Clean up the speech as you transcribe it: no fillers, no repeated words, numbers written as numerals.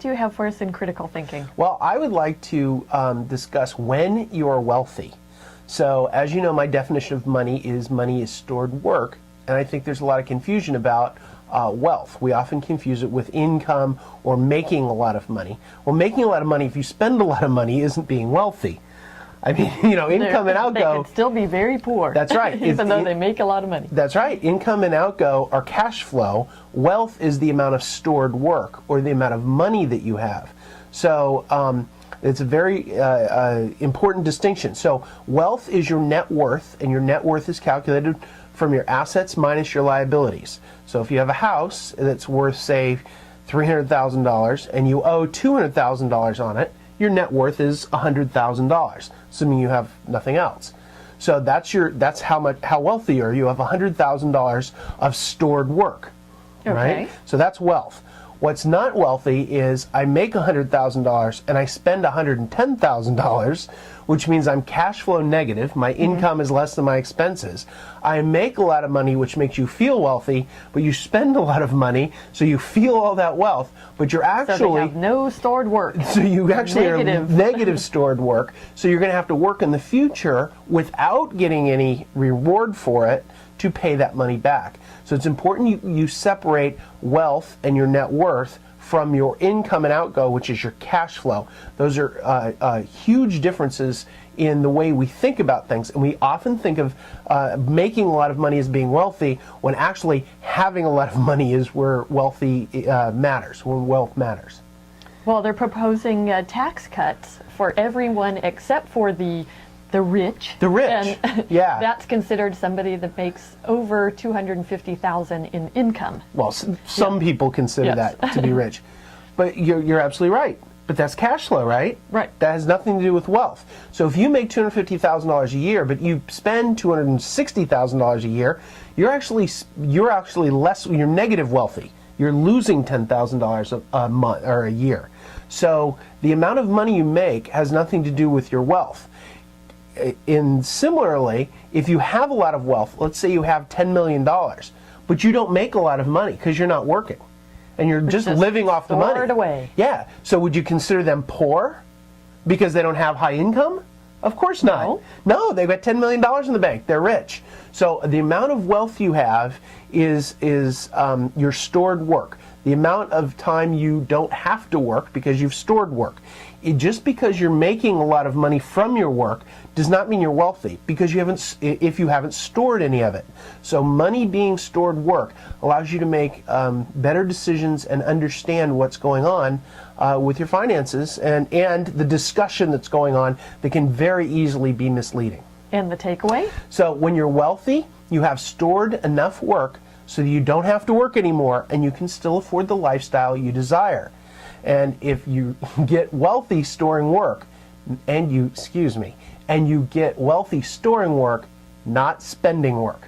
do you have for us in critical thinking? Well, I would like to discuss when you are wealthy. So, as you know, my definition of money is stored work, and I think there's a lot of confusion about wealth. We often confuse it with income or making a lot of money. Well, making a lot of money, if you spend a lot of money, isn't being wealthy. I mean, you know, income and outgo. They could still be very poor. That's right. Even though they make a lot of money. That's right. Income and outgo are cash flow. Wealth is the amount of stored work or the amount of money that you have. So it's a very important distinction. So wealth is your net worth, and your net worth is calculated from your assets minus your liabilities. So if you have a house that's worth, say, $300,000 and you owe $200,000 on it, your net worth is $100,000, assuming you have nothing else. So that's how wealthy you are. You have $100,000 of stored work, right? So that's wealth. What's not wealthy is I make $100,000 and I spend $110,000, which means I'm cash flow negative. My income is less than my expenses. I make a lot of money, which makes you feel wealthy, but you spend a lot of money, so you feel all that wealth, but you're actually... So they have no stored work. So you actually are negative stored work, so you're going to have to work in the future without getting any reward for it to pay that money back. So it's important you separate wealth and your net worth from your income and outgo, which is your cash flow. Those are huge differences in the way we think about things, and we often think of making a lot of money as being wealthy, when actually having a lot of money is where wealthy matters, when wealth matters. Well, they're proposing tax cuts for everyone except for the rich. The rich, and yeah. That's considered somebody that makes over $250,000 in income. Well, some people consider that to be rich. But you're absolutely right. But that's cash flow, right? Right. That has nothing to do with wealth. So if you make $250,000 a year, but you spend $260,000 a year, you're actually less. You're negative wealthy. You're losing $10,000 a month or a year. So the amount of money you make has nothing to do with your wealth. Similarly, if you have a lot of wealth, let's say you have $10 million, but you don't make a lot of money because you're not working, and you're just living off the money. Stored away. Yeah. So would you consider them poor because they don't have high income? Of course not. No, they've got $10 million in the bank. They're rich. So the amount of wealth you have is your stored work. The amount of time you don't have to work because you've stored work. Just because you're making a lot of money from your work does not mean you're wealthy, because if you haven't stored any of it. So money being stored work allows you to make better decisions and understand what's going on with your finances and the discussion that's going on that can very easily be misleading. And the takeaway? So when you're wealthy, you have stored enough work so that you don't have to work anymore, and you can still afford the lifestyle you desire. And if you get wealthy storing work, and you get wealthy storing work, not spending work.